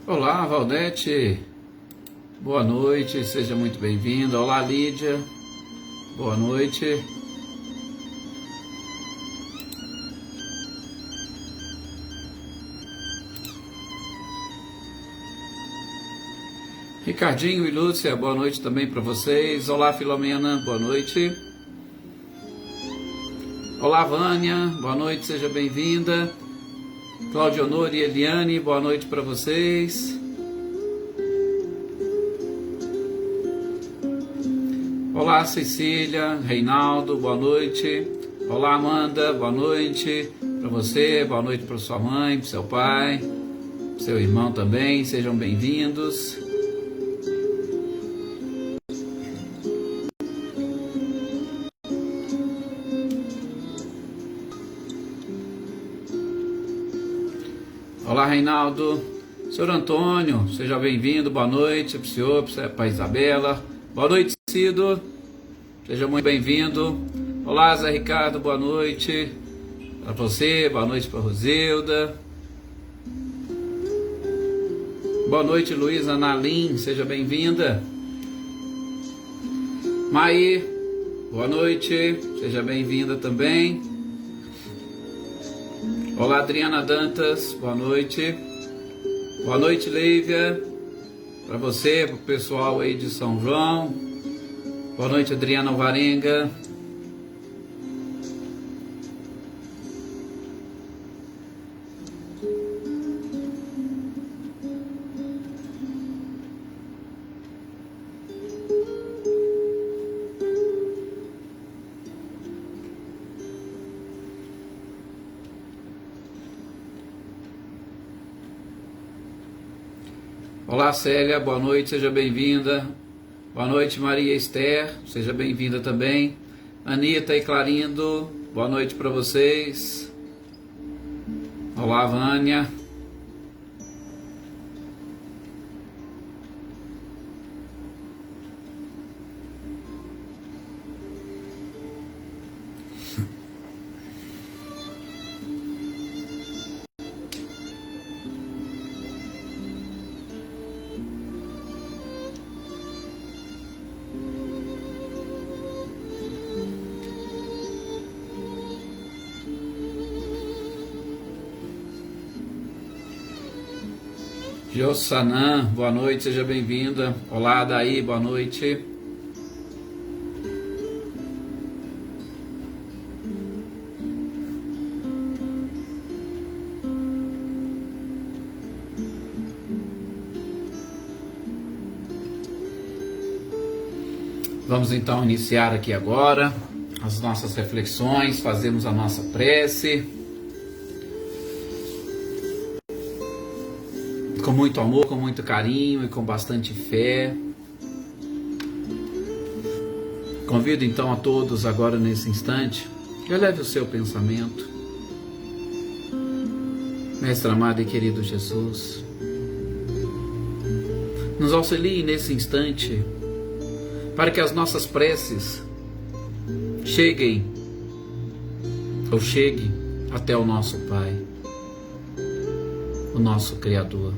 Olá, Valdete. Boa noite, seja muito bem-vinda. Olá, Lídia. Boa noite. Ricardinho e Lúcia, boa noite também para vocês. Olá, Filomena, boa noite. Olá, Vânia, boa noite, seja bem-vinda. Cláudio Honor e Eliane, boa noite para vocês. Olá, Cecília, Reinaldo, boa noite. Olá, Amanda, boa noite para você, boa noite para sua mãe, para seu pai, seu irmão também, sejam bem-vindos. Olá, Reinaldo. Senhor Antônio, seja bem-vindo, boa noite para o senhor, para a Isabela. Boa noite, Cido. Seja muito bem-vindo. Olá, Zé Ricardo, boa noite para você, boa noite para Rosilda. Boa noite, Luísa Nalim, seja bem-vinda. Maí, boa noite, seja bem-vinda também. Olá, Adriana Dantas, boa noite. Boa noite, Lívia, para você, para o pessoal aí de São João. Boa noite, Adriana Alvarenga. Olá, Célia, boa noite, seja bem-vinda. Boa noite, Maria Esther, seja bem-vinda também. Anitta e Clarindo, boa noite para vocês. Olá, Vânia. Jossanã, boa noite, seja bem-vinda. Olá, Daí, boa noite. Vamos então iniciar aqui agora as nossas reflexões, fazemos a nossa prece. Com muito amor, com muito carinho e com bastante fé. Convido então a todos agora nesse instante, eleve o seu pensamento. Mestre amado e querido Jesus, nos auxilie nesse instante para que as nossas preces chegue até o nosso Pai, o nosso Criador.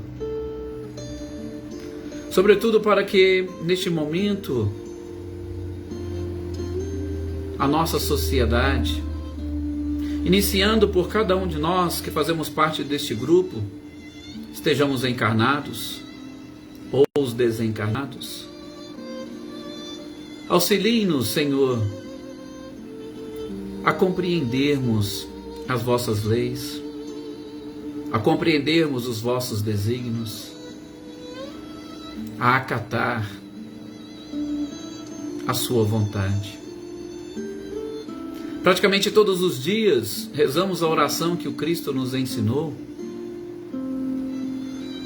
Sobretudo para que, neste momento, a nossa sociedade, iniciando por cada um de nós que fazemos parte deste grupo, estejamos encarnados ou os desencarnados. Auxilie-nos, Senhor, a compreendermos as vossas leis, a compreendermos os vossos desígnios, a acatar a sua vontade. Praticamente todos os dias rezamos a oração que o Cristo nos ensinou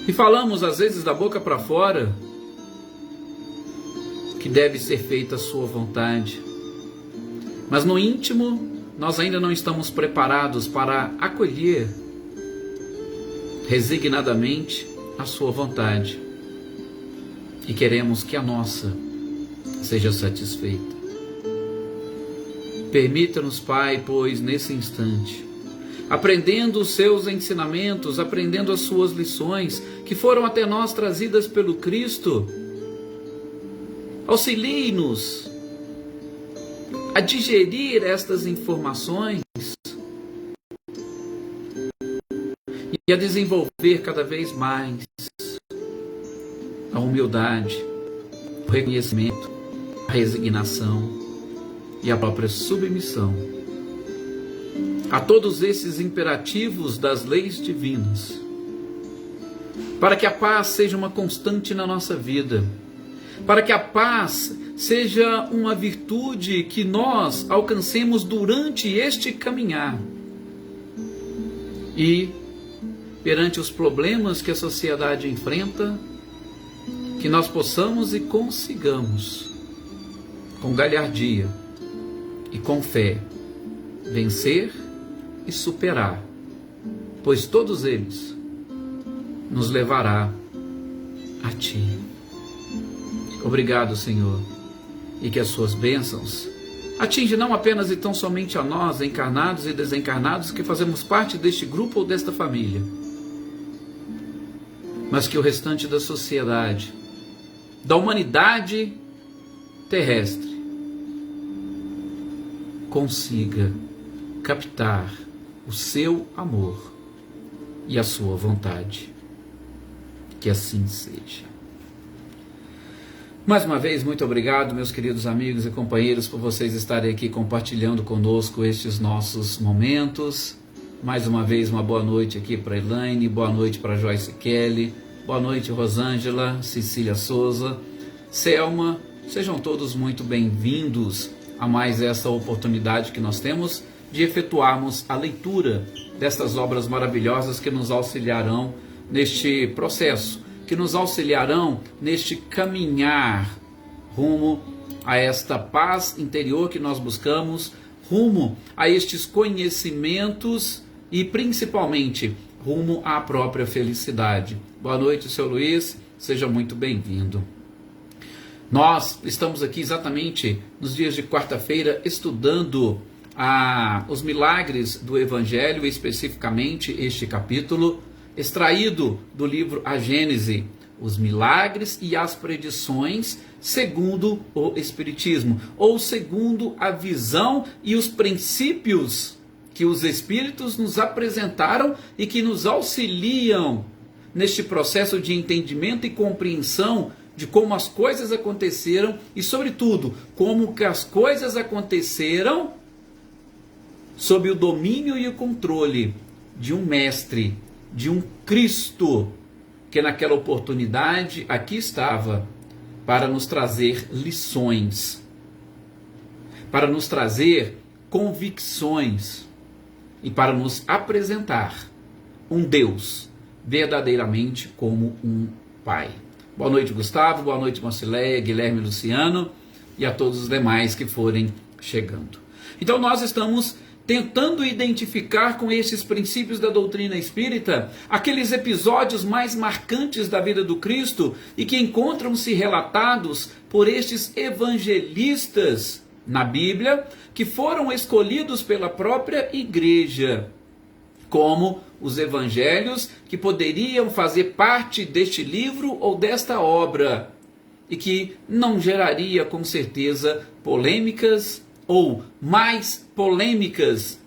e falamos às vezes da boca para fora que deve ser feita a sua vontade, mas no íntimo nós ainda não estamos preparados para acolher resignadamente a sua vontade. E queremos que a nossa seja satisfeita. Permita-nos, Pai, pois nesse instante, aprendendo os seus ensinamentos, aprendendo as suas lições, que foram até nós trazidas pelo Cristo. Auxilie-nos a digerir estas informações e a desenvolver cada vez mais a humildade, o reconhecimento, a resignação e a própria submissão a todos esses imperativos das leis divinas, para que a paz seja uma constante na nossa vida, para que a paz seja uma virtude que nós alcancemos durante este caminhar e, perante os problemas que a sociedade enfrenta, que nós possamos e consigamos, com galhardia e com fé, vencer e superar, pois todos eles nos levará a Ti. Obrigado, Senhor, e que as Suas bênçãos atingem não apenas e tão somente a nós, encarnados e desencarnados, que fazemos parte deste grupo ou desta família, mas que o restante da sociedade, da humanidade terrestre, consiga captar o seu amor e a sua vontade. Que assim seja. Mais uma vez, muito obrigado, meus queridos amigos e companheiros, por vocês estarem aqui compartilhando conosco estes nossos momentos. Mais uma vez, uma boa noite aqui para Elaine, boa noite para Joyce Kelly, boa noite Rosângela, Cecília Souza, Selma. Sejam todos muito bem-vindos a mais essa oportunidade que nós temos de efetuarmos a leitura destas obras maravilhosas que nos auxiliarão neste processo, que nos auxiliarão neste caminhar rumo a esta paz interior que nós buscamos, rumo a estes conhecimentos e principalmente rumo à própria felicidade. Boa noite, seu Luiz, seja muito bem-vindo. Nós estamos aqui exatamente nos dias de quarta-feira estudando os milagres do Evangelho, especificamente este capítulo, extraído do livro A Gênese, os milagres e as predições segundo o Espiritismo, ou segundo a visão e os princípios que os Espíritos nos apresentaram e que nos auxiliam neste processo de entendimento e compreensão de como as coisas aconteceram e, sobretudo, como que as coisas aconteceram sob o domínio e o controle de um mestre, de um Cristo, que naquela oportunidade aqui estava para nos trazer lições, para nos trazer convicções e para nos apresentar um Deus verdadeiramente como um Pai. Boa noite, Gustavo, boa noite, Marcileia, Guilherme, Luciano e a todos os demais que forem chegando. Então nós estamos tentando identificar com esses princípios da doutrina espírita aqueles episódios mais marcantes da vida do Cristo e que encontram-se relatados por estes evangelistas na Bíblia, que foram escolhidos pela própria igreja como os evangelhos que poderiam fazer parte deste livro ou desta obra e que não geraria com certeza polêmicas ou mais polêmicas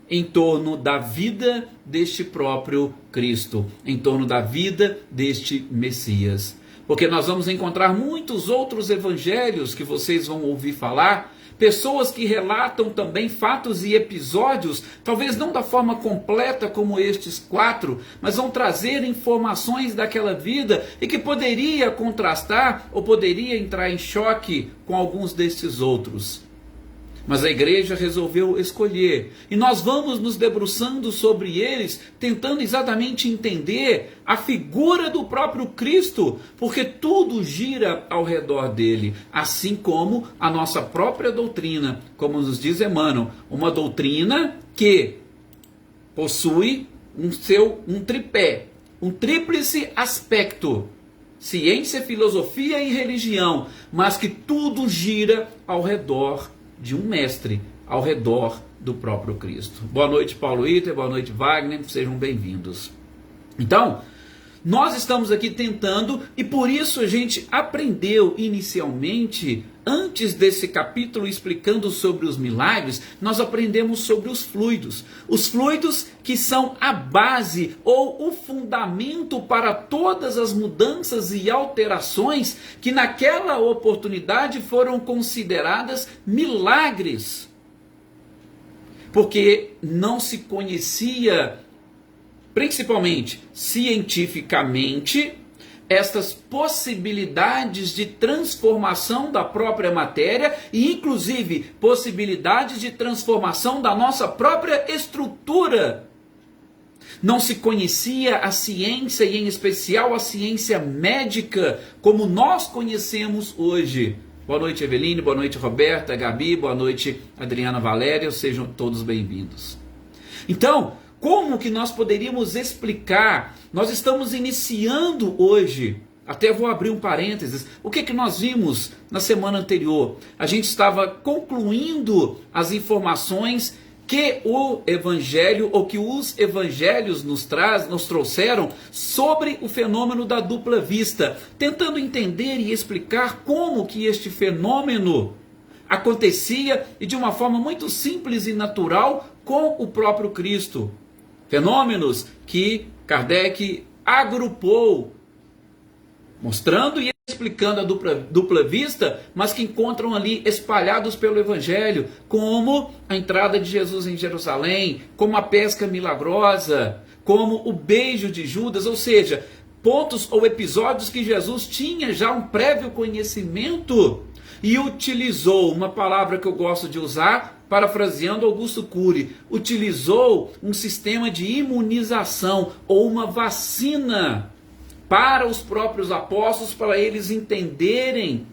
em torno da vida deste próprio Cristo, em torno da vida deste Messias. Porque nós vamos encontrar muitos outros evangelhos que vocês vão ouvir falar, pessoas que relatam também fatos e episódios, talvez não da forma completa como estes 4, mas vão trazer informações daquela vida e que poderia contrastar ou poderia entrar em choque com alguns destes outros. Mas a igreja resolveu escolher, e nós vamos nos debruçando sobre eles, tentando exatamente entender a figura do próprio Cristo, porque tudo gira ao redor dele, assim como a nossa própria doutrina, como nos diz Emmanuel, uma doutrina que possui um tripé, um tríplice aspecto: ciência, filosofia e religião, mas que tudo gira ao redor de um mestre, ao redor do próprio Cristo. Boa noite, Paulo Iter, boa noite, Wagner, sejam bem-vindos. Então, nós estamos aqui tentando, e por isso a gente aprendeu inicialmente, antes desse capítulo explicando sobre os milagres, nós aprendemos sobre os fluidos. Os fluidos que são a base ou o fundamento para todas as mudanças e alterações que naquela oportunidade foram consideradas milagres. Porque não se conhecia, principalmente cientificamente, estas possibilidades de transformação da própria matéria e inclusive possibilidades de transformação da nossa própria estrutura. Não se conhecia a ciência, e em especial a ciência médica, como nós conhecemos hoje. Boa noite, Eveline, boa noite, Roberta, Gabi, boa noite, Adriana Valéria, sejam todos bem-vindos. Então, como que nós poderíamos explicar? Nós estamos iniciando hoje, até vou abrir um parênteses, o que nós vimos na semana anterior? A gente estava concluindo as informações que o Evangelho, ou que os Evangelhos nos trouxeram sobre o fenômeno da dupla vista, tentando entender e explicar como que este fenômeno acontecia e de uma forma muito simples e natural com o próprio Cristo. Fenômenos que Kardec agrupou, mostrando e explicando a dupla vista, mas que encontram ali espalhados pelo Evangelho, como a entrada de Jesus em Jerusalém, como a pesca milagrosa, como o beijo de Judas, ou seja, pontos ou episódios que Jesus tinha já um prévio conhecimento e utilizou uma palavra que eu gosto de usar, parafraseando Augusto Cury, utilizou um sistema de imunização ou uma vacina para os próprios apóstolos, para eles entenderem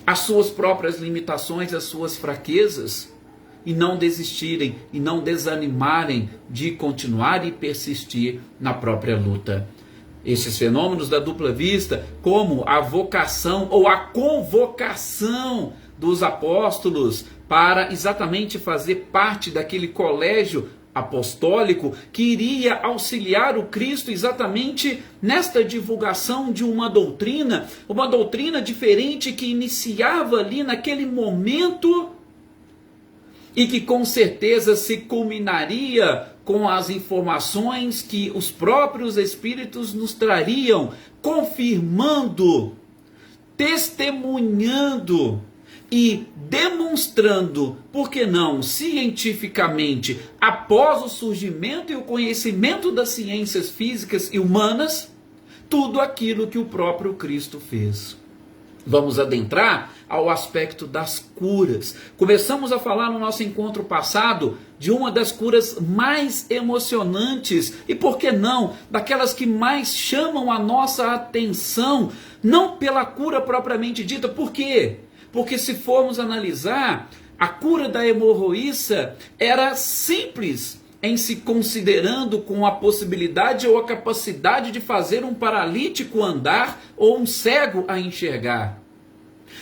as suas próprias limitações, as suas fraquezas, e não desistirem e não desanimarem de continuar e persistir na própria luta. Esses fenômenos da dupla vista, como a vocação ou a convocação dos apóstolos para exatamente fazer parte daquele colégio apostólico que iria auxiliar o Cristo exatamente nesta divulgação de uma doutrina diferente que iniciava ali naquele momento e que com certeza se culminaria com as informações que os próprios Espíritos nos trariam, confirmando, testemunhando e demonstrando, por que não, cientificamente, após o surgimento e o conhecimento das ciências físicas e humanas, tudo aquilo que o próprio Cristo fez. Vamos adentrar ao aspecto das curas. Começamos a falar no nosso encontro passado de uma das curas mais emocionantes e, por que não, daquelas que mais chamam a nossa atenção, não pela cura propriamente dita. Por quê? Porque se formos analisar, a cura da hemorroíça era simples em se considerando com a possibilidade ou a capacidade de fazer um paralítico andar ou um cego a enxergar.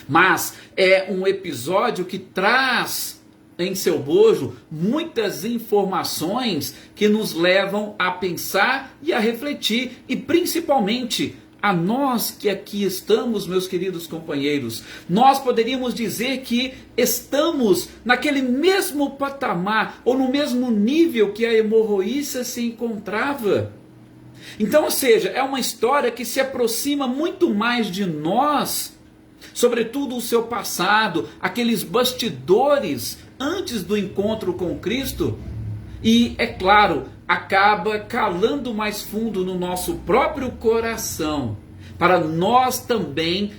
Mas é um episódio que traz em seu bojo muitas informações que nos levam a pensar e a refletir, e principalmente a nós que aqui estamos, meus queridos companheiros, nós poderíamos dizer que estamos naquele mesmo patamar ou no mesmo nível que a hemorroíça se encontrava. Então, ou seja, é uma história que se aproxima muito mais de nós, sobretudo o seu passado, aqueles bastidores antes do encontro com Cristo, e, é claro, acaba calando mais fundo no nosso próprio coração, para nós também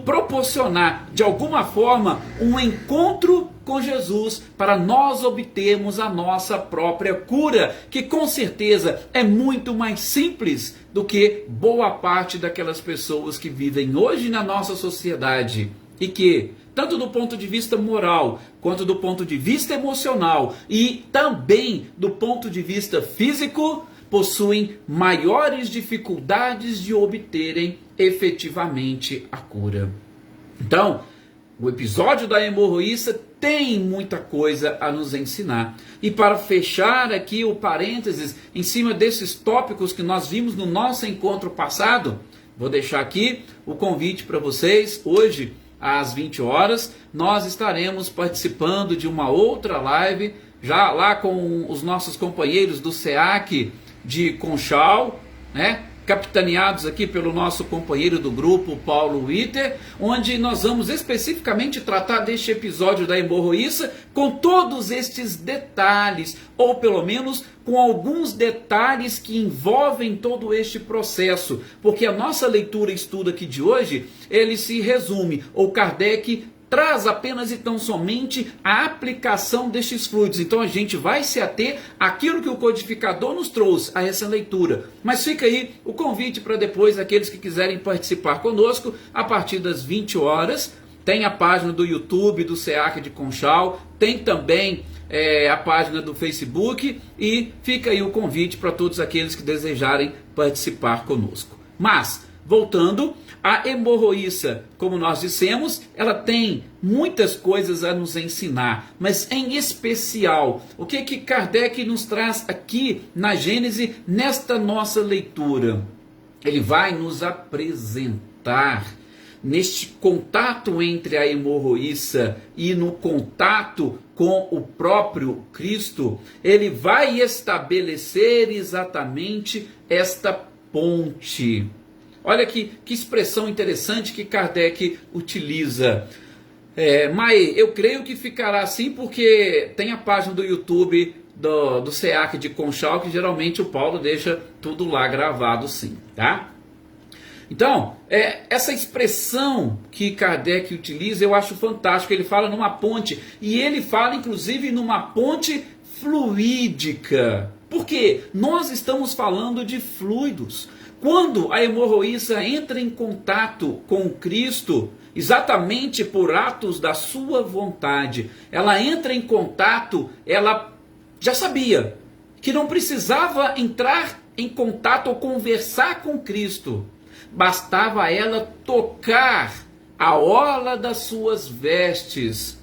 proporcionar, de alguma forma, um encontro com Jesus, para nós obtermos a nossa própria cura, que com certeza é muito mais simples do que boa parte daquelas pessoas que vivem hoje na nossa sociedade e que, tanto do ponto de vista moral, quanto do ponto de vista emocional e também do ponto de vista físico, possuem maiores dificuldades de obterem efetivamente a cura. Então, o episódio da hemorroíça tem muita coisa a nos ensinar. E para fechar aqui o parênteses em cima desses tópicos que nós vimos no nosso encontro passado, vou deixar aqui o convite para vocês. Hoje, às 20 horas, nós estaremos participando de uma outra live, já lá com os nossos companheiros do SEAC de Conchal, né? Capitaneados aqui pelo nosso companheiro do grupo, Paulo Witter, onde nós vamos especificamente tratar deste episódio da hemorroíça com todos estes detalhes, ou pelo menos com alguns detalhes que envolvem todo este processo, porque a nossa leitura e estudo aqui de hoje, ele se resume, ou Kardec traz apenas e tão somente a aplicação destes fluidos. Então a gente vai se ater àquilo que o codificador nos trouxe, a essa leitura. Mas fica aí o convite para depois aqueles que quiserem participar conosco, a partir das 20 horas, tem a página do YouTube do SEAC de Conchal, tem também a página do Facebook, e fica aí o convite para todos aqueles que desejarem participar conosco. Mas, voltando, a hemorroíça, como nós dissemos, ela tem muitas coisas a nos ensinar, mas em especial, o que Kardec nos traz aqui na Gênese, nesta nossa leitura? Ele vai nos apresentar, neste contato entre a hemorroíça e no contato com o próprio Cristo, ele vai estabelecer exatamente esta ponte. Olha que expressão interessante que Kardec utiliza. Mas eu creio que ficará assim porque tem a página do YouTube do SEAC de Conchal, que geralmente o Paulo deixa tudo lá gravado sim, tá? Então, essa expressão que Kardec utiliza eu acho fantástico. Ele fala numa ponte, e ele fala inclusive numa ponte fluídica. Por quê? Nós estamos falando de fluidos. Quando a hemorroíça entra em contato com Cristo, exatamente por atos da sua vontade, ela entra em contato, ela já sabia que não precisava entrar em contato ou conversar com Cristo, bastava ela tocar a orla das suas vestes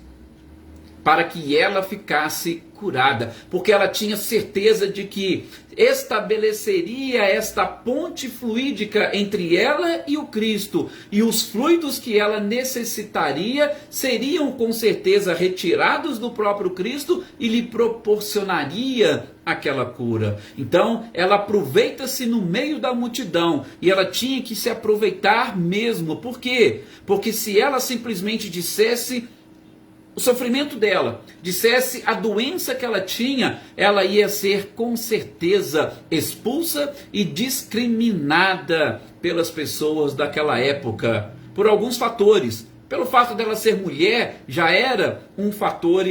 para que ela ficasse curada, porque ela tinha certeza de que estabeleceria esta ponte fluídica entre ela e o Cristo, e os fluidos que ela necessitaria seriam com certeza retirados do próprio Cristo e lhe proporcionaria aquela cura. Então ela aproveita-se no meio da multidão, e ela tinha que se aproveitar mesmo. Por quê? Porque se ela simplesmente dissesse o sofrimento dela, dissesse a doença que ela tinha, ela ia ser com certeza expulsa e discriminada pelas pessoas daquela época, por alguns fatores. Pelo fato dela ser mulher, já era um fator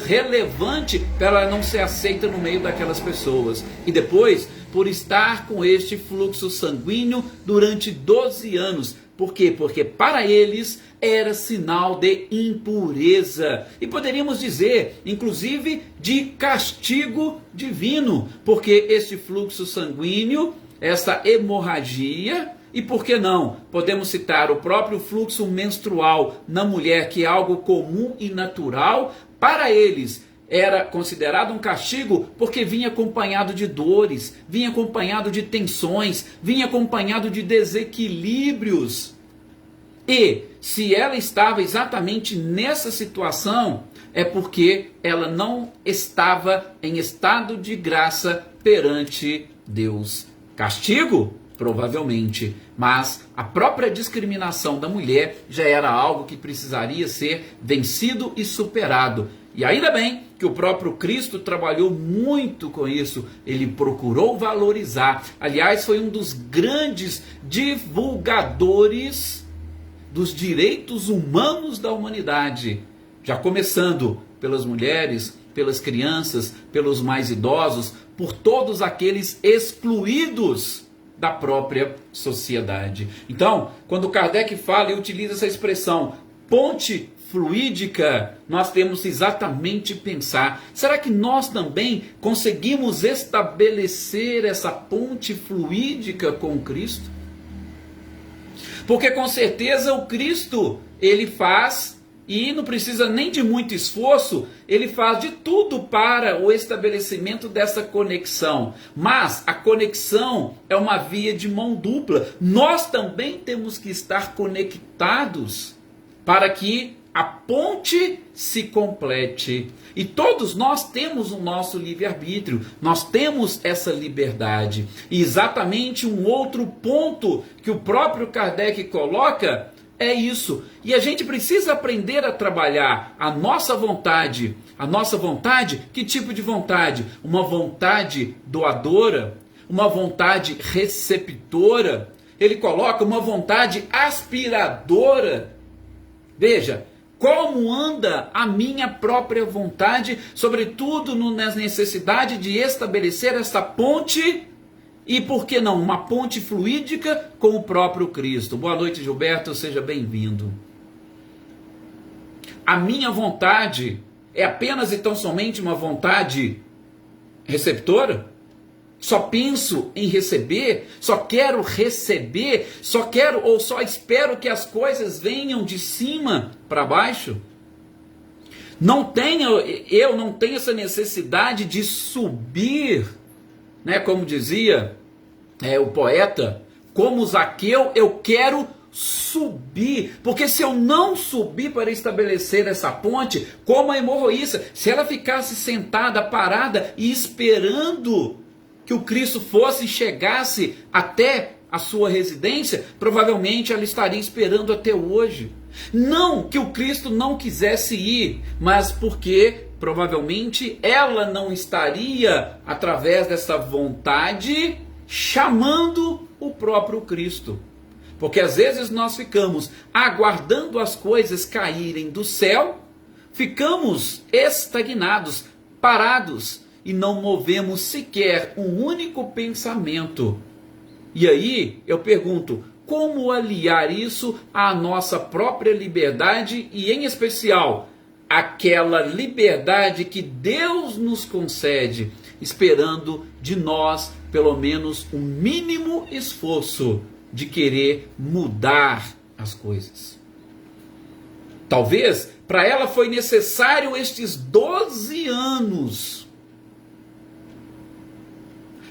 relevante para ela não ser aceita no meio daquelas pessoas. E depois, por estar com este fluxo sanguíneo durante 12 anos. Por quê? Porque para eles era sinal de impureza. E poderíamos dizer, inclusive, de castigo divino. Porque este fluxo sanguíneo, essa hemorragia, e por que não? Podemos citar o próprio fluxo menstrual na mulher, que é algo comum e natural. Para eles era considerado um castigo porque vinha acompanhado de dores, vinha acompanhado de tensões, vinha acompanhado de desequilíbrios. E se ela estava exatamente nessa situação, é porque ela não estava em estado de graça perante Deus. Castigo? Provavelmente, mas a própria discriminação da mulher já era algo que precisaria ser vencido e superado. E ainda bem que o próprio Cristo trabalhou muito com isso, ele procurou valorizar. Aliás, foi um dos grandes divulgadores dos direitos humanos da humanidade, já começando pelas mulheres, pelas crianças, pelos mais idosos, por todos aqueles excluídos da própria sociedade. Então, quando Kardec fala e utiliza essa expressão ponte fluídica, nós temos exatamente pensar, será que nós também conseguimos estabelecer essa ponte fluídica com Cristo? Porque com certeza o Cristo, ele faz e não precisa nem de muito esforço, ele faz de tudo para o estabelecimento dessa conexão. Mas a conexão é uma via de mão dupla. Nós também temos que estar conectados para que a ponte se complete. E todos nós temos o nosso livre-arbítrio, nós temos essa liberdade. E exatamente um outro ponto que o próprio Kardec coloca é isso. E a gente precisa aprender a trabalhar a nossa vontade. A nossa vontade, que tipo de vontade? Uma vontade doadora, uma vontade receptora. Ele coloca uma vontade aspiradora. Veja, como anda a minha própria vontade, sobretudo na necessidade de estabelecer essa ponte, e por que não, uma ponte fluídica com o próprio Cristo. Boa noite, Gilberto, seja bem-vindo. A minha vontade é apenas e tão somente uma vontade receptora? Só penso em receber, só quero receber, só quero ou só espero que as coisas venham de cima para baixo? Eu não tenho essa necessidade de subir, né? Como dizia o poeta, como Zaqueu, eu quero subir, porque se eu não subir para estabelecer essa ponte, como a hemorroíça, se ela ficasse sentada, parada e esperando que o Cristo fosse e chegasse até a sua residência, provavelmente ela estaria esperando até hoje. Não que o Cristo não quisesse ir, mas porque provavelmente ela não estaria, através dessa vontade, chamando o próprio Cristo. Porque às vezes nós ficamos aguardando as coisas caírem do céu, ficamos estagnados, parados, e não movemos sequer um único pensamento. E aí eu pergunto, como aliar isso à nossa própria liberdade e, em especial, aquela liberdade que Deus nos concede, esperando de nós pelo menos um mínimo esforço de querer mudar as coisas? Talvez para ela foi necessário estes 12 anos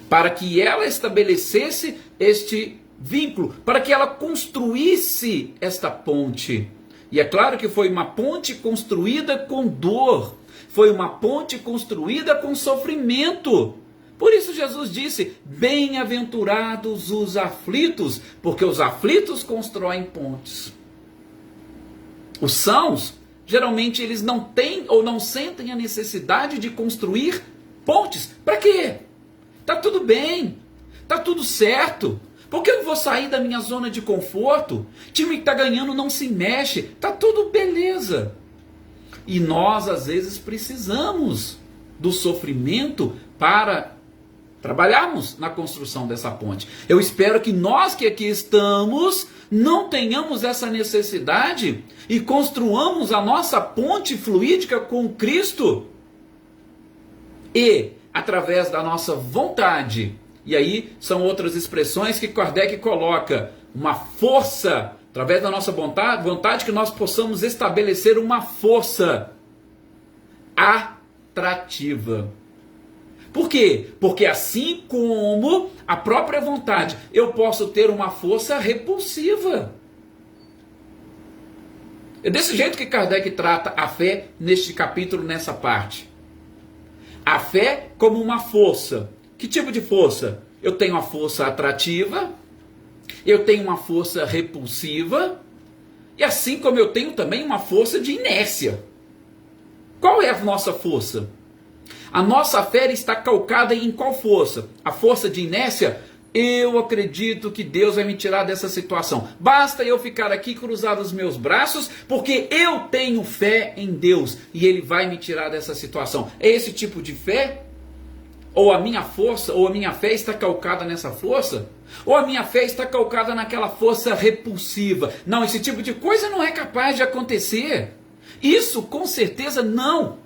para que ela estabelecesse este vínculo, para que ela construísse esta ponte. E é claro que foi uma ponte construída com dor, foi uma ponte construída com sofrimento. Por isso Jesus disse, bem-aventurados os aflitos, porque os aflitos constroem pontes. Os sãos, geralmente eles não têm ou não sentem a necessidade de construir pontes. Para quê? Tá tudo bem, tá tudo certo. Por que eu vou sair da minha zona de conforto? Time que está ganhando não se mexe, tá tudo beleza. E nós às vezes precisamos do sofrimento para trabalharmos na construção dessa ponte. Eu espero que nós que aqui estamos não tenhamos essa necessidade e construamos a nossa ponte fluídica com Cristo e através da nossa vontade. E aí são outras expressões que Kardec coloca, uma força, através da nossa vontade que nós possamos estabelecer uma força atrativa. Por quê? Porque assim como a própria vontade, eu posso ter uma força repulsiva. É desse jeito que Kardec trata a fé neste capítulo, nessa parte. A fé como uma força. Que tipo de força? Eu tenho uma força atrativa, eu tenho uma força repulsiva, e assim como eu tenho também uma força de inércia. Qual é a nossa força? A nossa fé está calcada em qual força? A força de inércia? Eu acredito que Deus vai me tirar dessa situação. Basta eu ficar aqui cruzado os meus braços, porque eu tenho fé em Deus e Ele vai me tirar dessa situação. É esse tipo de fé? Ou a minha força, ou a minha fé está calcada nessa força? Ou a minha fé está calcada naquela força repulsiva? Não, esse tipo de coisa não é capaz de acontecer. Isso com certeza não.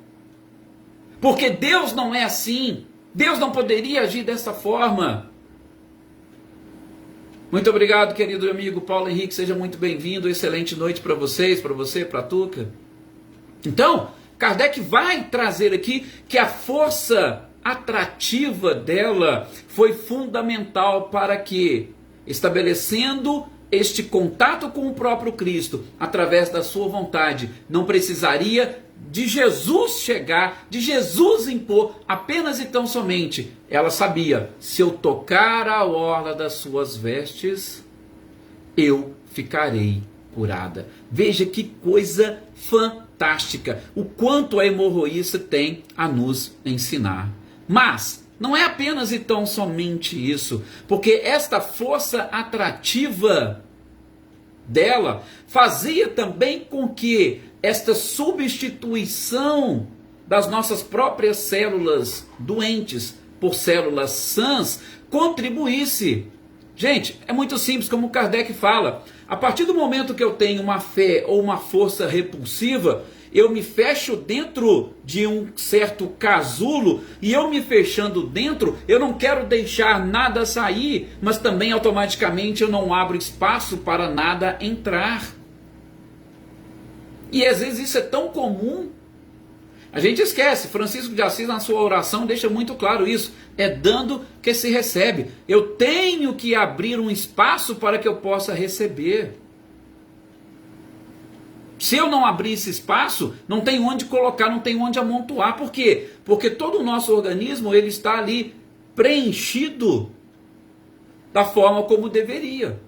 Porque Deus não é assim. Deus não poderia agir dessa forma. Muito obrigado, querido amigo Paulo Henrique, seja muito bem-vindo, excelente noite para vocês, para você, para a Tuca. Então, Kardec vai trazer aqui que a força atrativa dela foi fundamental para que, estabelecendo este contato com o próprio Cristo, através da sua vontade, não precisaria de Jesus chegar, de Jesus impor, apenas e tão somente. Ela sabia, se eu tocar a orla das suas vestes, eu ficarei curada. Veja que coisa fantástica, o quanto a hemorroísta tem a nos ensinar. Mas não é apenas e tão somente isso, porque esta força atrativa dela fazia também com que esta substituição das nossas próprias células doentes por células sãs contribuísse. Gente, é muito simples, como Kardec fala. A partir do momento que eu tenho uma fé ou uma força repulsiva, eu me fecho dentro de um certo casulo, e eu me fechando dentro, eu não quero deixar nada sair, mas também automaticamente eu não abro espaço para nada entrar. E às vezes isso é tão comum, a gente esquece. Francisco de Assis, na sua oração, deixa muito claro isso. É dando que se recebe. Eu tenho que abrir um espaço para que eu possa receber. Se eu não abrir esse espaço, não tem onde colocar, não tem onde amontoar. Por quê? Porque todo o nosso organismo ele está ali preenchido da forma como deveria.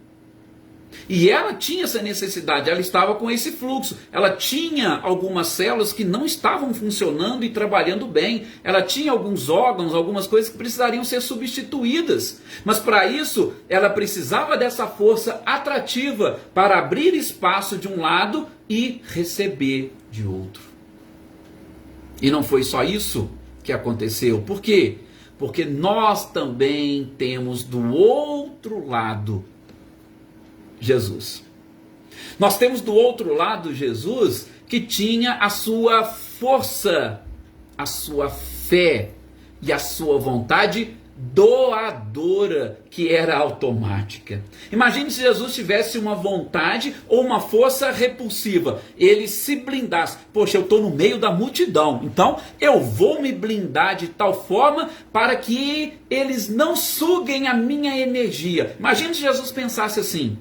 E ela tinha essa necessidade, ela estava com esse fluxo, ela tinha algumas células que não estavam funcionando e trabalhando bem, ela tinha alguns órgãos, algumas coisas que precisariam ser substituídas, mas para isso ela precisava dessa força atrativa para abrir espaço de um lado e receber de outro. E não foi só isso que aconteceu. Por quê? Porque nós também temos do outro lado Jesus. Nós temos do outro lado Jesus, que tinha a sua força, a sua fé e a sua vontade doadora, que era automática. Imagine se Jesus tivesse uma vontade ou uma força repulsiva. Ele se blindasse. Poxa, eu estou no meio da multidão, então eu vou me blindar de tal forma para que eles não suguem a minha energia. Imagine se Jesus pensasse assim.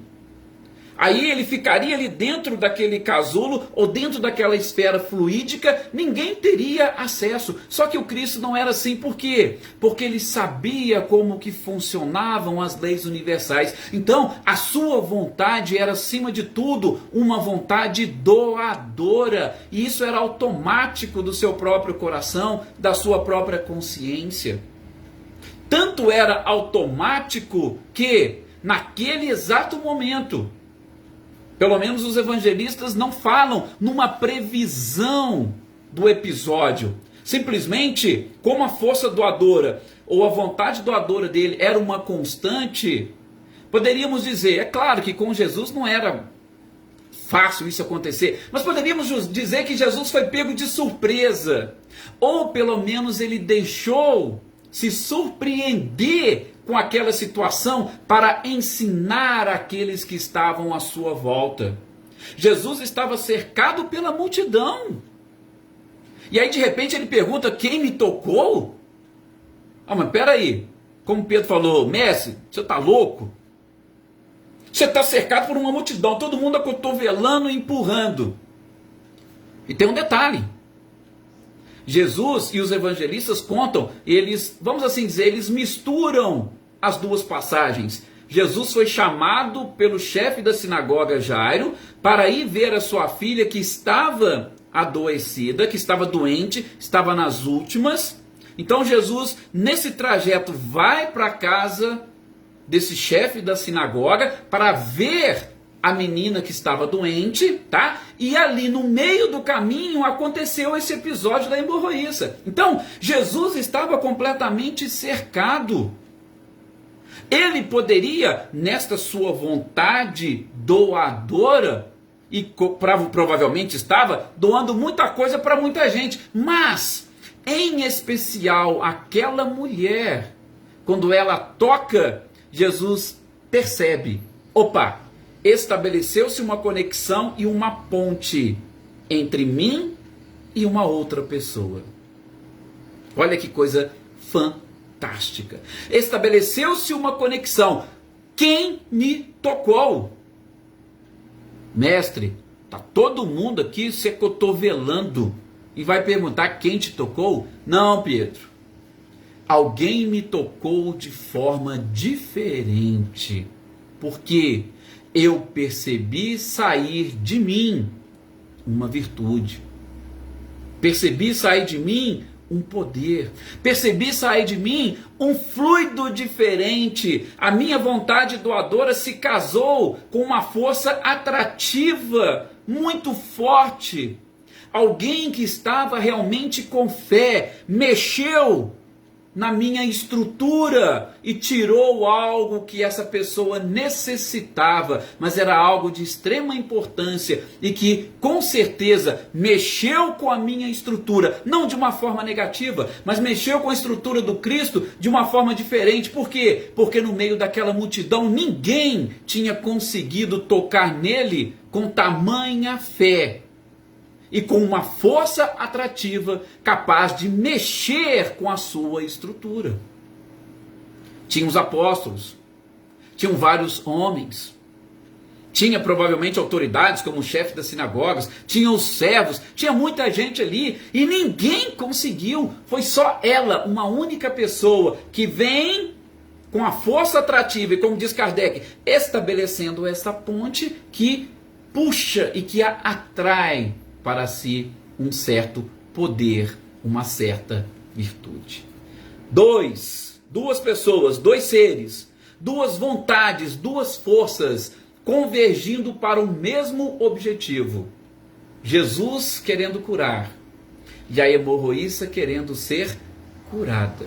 Aí ele ficaria ali dentro daquele casulo ou dentro daquela esfera fluídica, ninguém teria acesso. Só que o Cristo não era assim, por quê? Porque ele sabia como que funcionavam as leis universais. Então, a sua vontade era, acima de tudo, uma vontade doadora. E isso era automático do seu próprio coração, da sua própria consciência. Tanto era automático que, naquele exato momento, pelo menos os evangelistas não falam numa previsão do episódio. Simplesmente, como a força doadora ou a vontade doadora dele era uma constante, poderíamos dizer, é claro que com Jesus não era fácil isso acontecer, mas poderíamos dizer que Jesus foi pego de surpresa, ou pelo menos ele deixou se surpreender com aquela situação para ensinar aqueles que estavam à sua volta. Jesus estava cercado pela multidão. E aí de repente ele pergunta, quem me tocou? Ah, mas peraí, como Pedro falou, mestre, você está louco? Você está cercado por uma multidão, todo mundo acotovelando e empurrando. E tem um detalhe. Jesus e os evangelistas contam, eles, vamos assim dizer, eles misturam as duas passagens. Jesus foi chamado pelo chefe da sinagoga Jairo para ir ver a sua filha que estava adoecida, que estava doente, estava nas últimas. Então Jesus, nesse trajeto, vai para a casa desse chefe da sinagoga para ver a menina que estava doente, tá? E ali no meio do caminho aconteceu esse episódio da hemorroíça. Então, Jesus estava completamente cercado. Ele poderia, nesta sua vontade doadora, e provavelmente estava doando muita coisa para muita gente, mas, em especial, aquela mulher, quando ela toca, Jesus percebe, opa, estabeleceu-se uma conexão e uma ponte entre mim e uma outra pessoa. Olha que coisa fantástica. Estabeleceu-se uma conexão. Quem me tocou? Mestre, está todo mundo aqui se acotovelando e vai perguntar quem te tocou? Não, Pedro. Alguém me tocou de forma diferente. Porque eu percebi sair de mim uma virtude. Percebi sair de mim um poder. Percebi sair de mim um fluido diferente. A minha vontade doadora se casou com uma força atrativa, muito forte. Alguém que estava realmente com fé, mexeu na minha estrutura e tirou algo que essa pessoa necessitava, mas era algo de extrema importância e que com certeza mexeu com a minha estrutura, não de uma forma negativa, mas mexeu com a estrutura do Cristo de uma forma diferente. Por quê? Porque no meio daquela multidão ninguém tinha conseguido tocar nele com tamanha fé e com uma força atrativa capaz de mexer com a sua estrutura. Tinha os apóstolos, tinham vários homens, tinha provavelmente autoridades como o chefe das sinagogas, tinha os servos, tinha muita gente ali e ninguém conseguiu. Foi só ela, uma única pessoa que vem com a força atrativa e, como diz Kardec, estabelecendo essa ponte que puxa e que a atrai para si um certo poder, uma certa virtude. Duas pessoas, dois seres, duas vontades, duas forças convergindo para o mesmo objetivo. Jesus querendo curar e a hemorroíça querendo ser curada.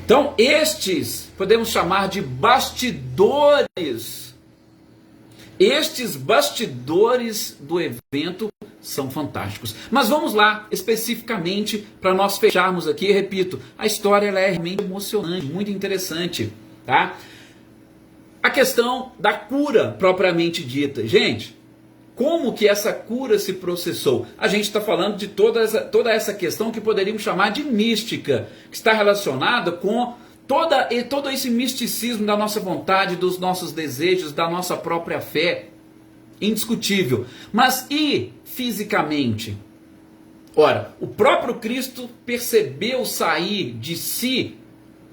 Então, estes podemos chamar de bastidores. Estes bastidores do evento são fantásticos. Mas vamos lá, especificamente, para nós fecharmos aqui. Repito, a história ela é realmente emocionante, muito interessante. Tá? A questão da cura propriamente dita. Gente, como que essa cura se processou? A gente está falando de toda essa questão que poderíamos chamar de mística, que está relacionada com todo esse misticismo da nossa vontade, dos nossos desejos, da nossa própria fé, indiscutível. Mas e fisicamente? Ora, o próprio Cristo percebeu sair de si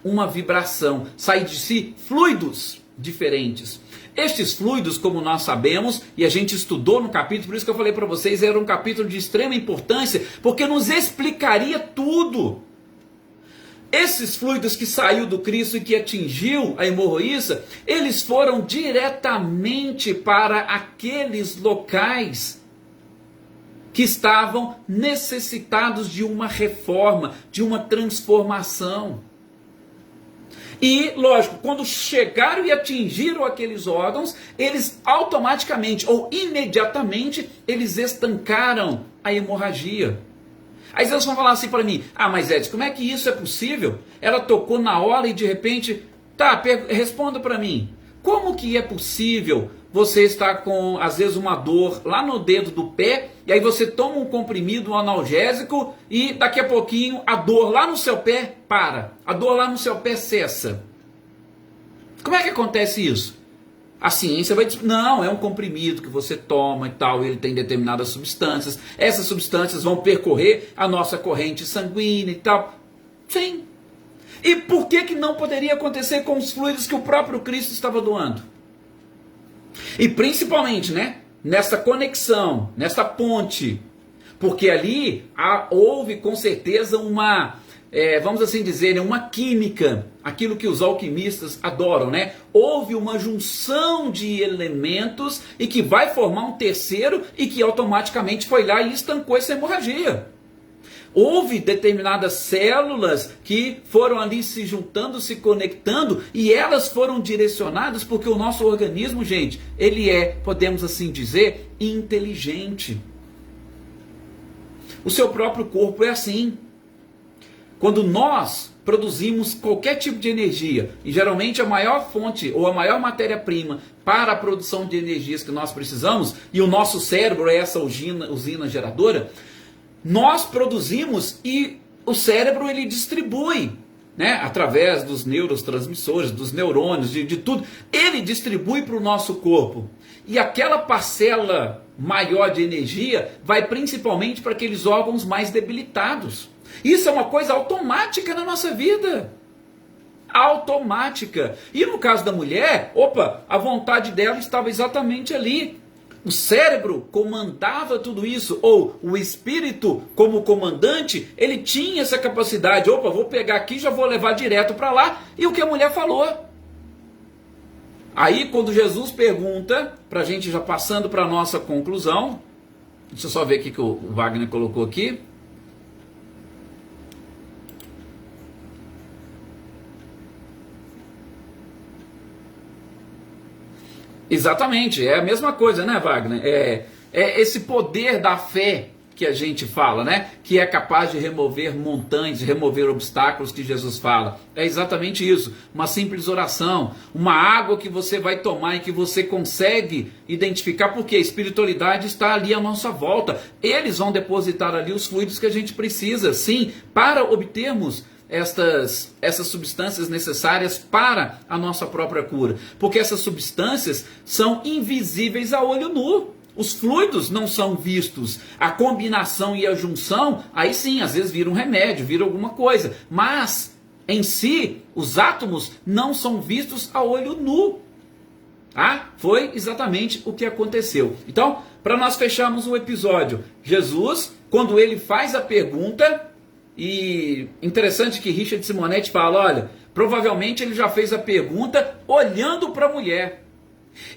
uma vibração, sair de si fluidos diferentes. Estes fluidos, como nós sabemos, e a gente estudou no capítulo, por isso que eu falei para vocês, era um capítulo de extrema importância, porque nos explicaria tudo. Esses fluidos que saiu do Cristo e que atingiu a hemorroíça, eles foram diretamente para aqueles locais que estavam necessitados de uma reforma, de uma transformação. E, lógico, quando chegaram e atingiram aqueles órgãos, eles automaticamente ou imediatamente, eles estancaram a hemorragia. Aí vocês vão falar assim para mim, mas Edson, como é que isso é possível? Ela tocou na hora e de repente, responda para mim, como que é possível você estar com, às vezes, uma dor lá no dedo do pé, e aí você toma um comprimido, um analgésico, e daqui a pouquinho a dor lá no seu pé para, a dor lá no seu pé cessa. Como é que acontece isso? A ciência vai dizer, não, é um comprimido que você toma e tal, ele tem determinadas substâncias, essas substâncias vão percorrer a nossa corrente sanguínea e tal. Sim. E por que não poderia acontecer com os fluidos que o próprio Cristo estava doando? E principalmente, nessa conexão, nessa ponte, porque ali houve com certeza uma, vamos assim dizer, uma química, aquilo que os alquimistas adoram, Houve uma junção de elementos e que vai formar um terceiro e que automaticamente foi lá e estancou essa hemorragia. Houve determinadas células que foram ali se juntando, se conectando, e elas foram direcionadas porque o nosso organismo, gente, ele é, podemos assim dizer, inteligente. O seu próprio corpo é assim. Quando nós produzimos qualquer tipo de energia, e geralmente a maior fonte ou a maior matéria-prima para a produção de energias que nós precisamos, e o nosso cérebro é essa usina geradora, nós produzimos e o cérebro ele distribui, né, através dos neurotransmissores, dos neurônios, de tudo, ele distribui para o nosso corpo. E aquela parcela maior de energia vai principalmente para aqueles órgãos mais debilitados. Isso é uma coisa automática na nossa vida. Automática. E no caso da mulher, a vontade dela estava exatamente ali. O cérebro comandava tudo isso, ou o espírito, como comandante, ele tinha essa capacidade. Vou pegar aqui, já vou levar direto para lá. E o que a mulher falou? Aí, quando Jesus pergunta, para a gente já passando para a nossa conclusão, deixa eu só ver o que o Wagner colocou aqui. Exatamente, é a mesma coisa, né, Wagner? É esse poder da fé que a gente fala, né? Que é capaz de remover montanhas, de remover obstáculos que Jesus fala. É exatamente isso. Uma simples oração, uma água que você vai tomar e que você consegue identificar, porque a espiritualidade está ali à nossa volta. Eles vão depositar ali os fluidos que a gente precisa, sim, para obtermos essas substâncias necessárias para a nossa própria cura. Porque essas substâncias são invisíveis a olho nu. Os fluidos não são vistos. A combinação e a junção, aí sim, às vezes vira um remédio, vira alguma coisa. Mas, em si, os átomos não são vistos a olho nu. Foi exatamente o que aconteceu. Então, para nós fecharmos o episódio, Jesus, quando ele faz a pergunta, e interessante que Richard Simonetti fala, olha, provavelmente ele já fez a pergunta olhando para a mulher.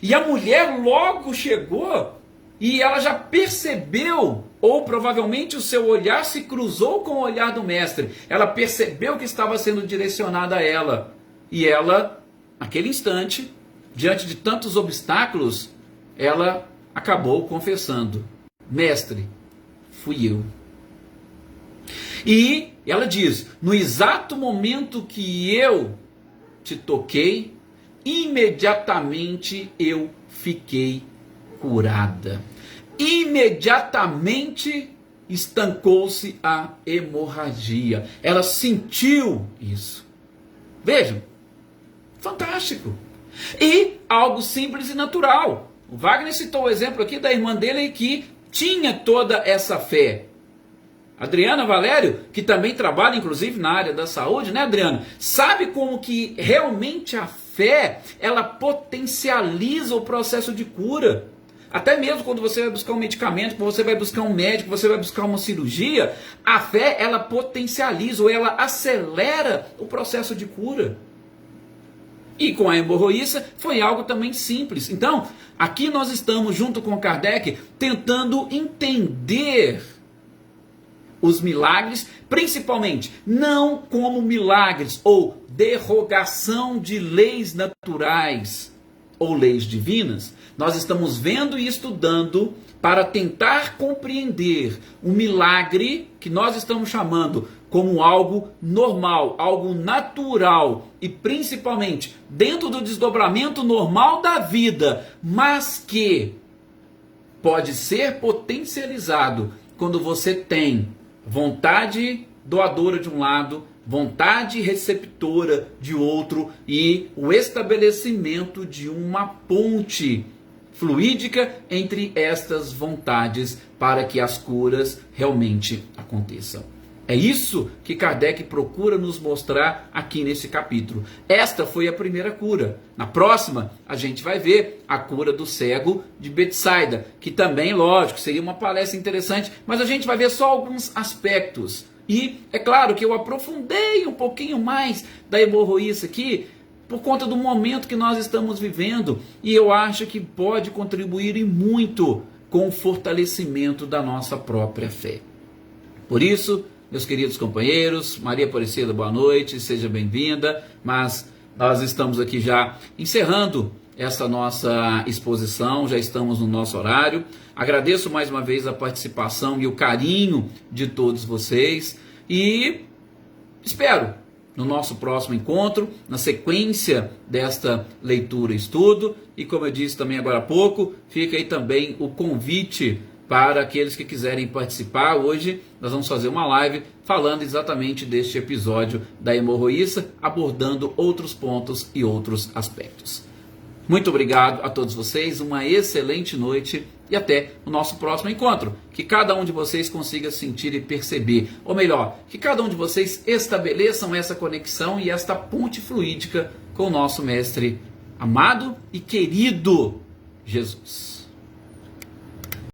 E a mulher logo chegou e ela já percebeu, ou provavelmente o seu olhar se cruzou com o olhar do mestre. Ela percebeu que estava sendo direcionada a ela. E ela, naquele instante, diante de tantos obstáculos, ela acabou confessando: mestre, fui eu. E ela diz: no exato momento que eu te toquei, imediatamente eu fiquei curada. Imediatamente estancou-se a hemorragia. Ela sentiu isso. Vejam, fantástico. E algo simples e natural. O Wagner citou o exemplo aqui da irmã dele que tinha toda essa fé. Adriana Valério, que também trabalha inclusive na área da saúde, né, Adriana? Sabe como que realmente a fé, ela potencializa o processo de cura. Até mesmo quando você vai buscar um medicamento, quando você vai buscar um médico, você vai buscar uma cirurgia, a fé, ela potencializa ou ela acelera o processo de cura. E com a hemorroíça foi algo também simples. Então, aqui nós estamos junto com Kardec tentando entender os milagres, principalmente não como milagres ou derrogação de leis naturais ou leis divinas. Nós estamos vendo e estudando para tentar compreender o milagre que nós estamos chamando como algo normal, algo natural e principalmente dentro do desdobramento normal da vida, mas que pode ser potencializado quando você tem vontade doadora de um lado, vontade receptora de outro e o estabelecimento de uma ponte fluídica entre estas vontades para que as curas realmente aconteçam. É isso que Kardec procura nos mostrar aqui nesse capítulo. Esta foi a primeira cura. Na próxima, a gente vai ver a cura do cego de Betsaida, que também, lógico, seria uma palestra interessante, mas a gente vai ver só alguns aspectos. E é claro que eu aprofundei um pouquinho mais da hemorroíça aqui, por conta do momento que nós estamos vivendo, e eu acho que pode contribuir e muito com o fortalecimento da nossa própria fé. Por isso, meus queridos companheiros, Maria Aparecida, boa noite, seja bem-vinda, mas nós estamos aqui já encerrando essa nossa exposição, já estamos no nosso horário. Agradeço mais uma vez a participação e o carinho de todos vocês e espero no nosso próximo encontro, na sequência desta leitura e estudo. E como eu disse também agora há pouco, fica aí também o convite para aqueles que quiserem participar. Hoje nós vamos fazer uma live falando exatamente deste episódio da hemorroíça, abordando outros pontos e outros aspectos. Muito obrigado a todos vocês, uma excelente noite e até o nosso próximo encontro. Que cada um de vocês consiga sentir e perceber, ou melhor, que cada um de vocês estabeleçam essa conexão e esta ponte fluídica com o nosso Mestre amado e querido Jesus.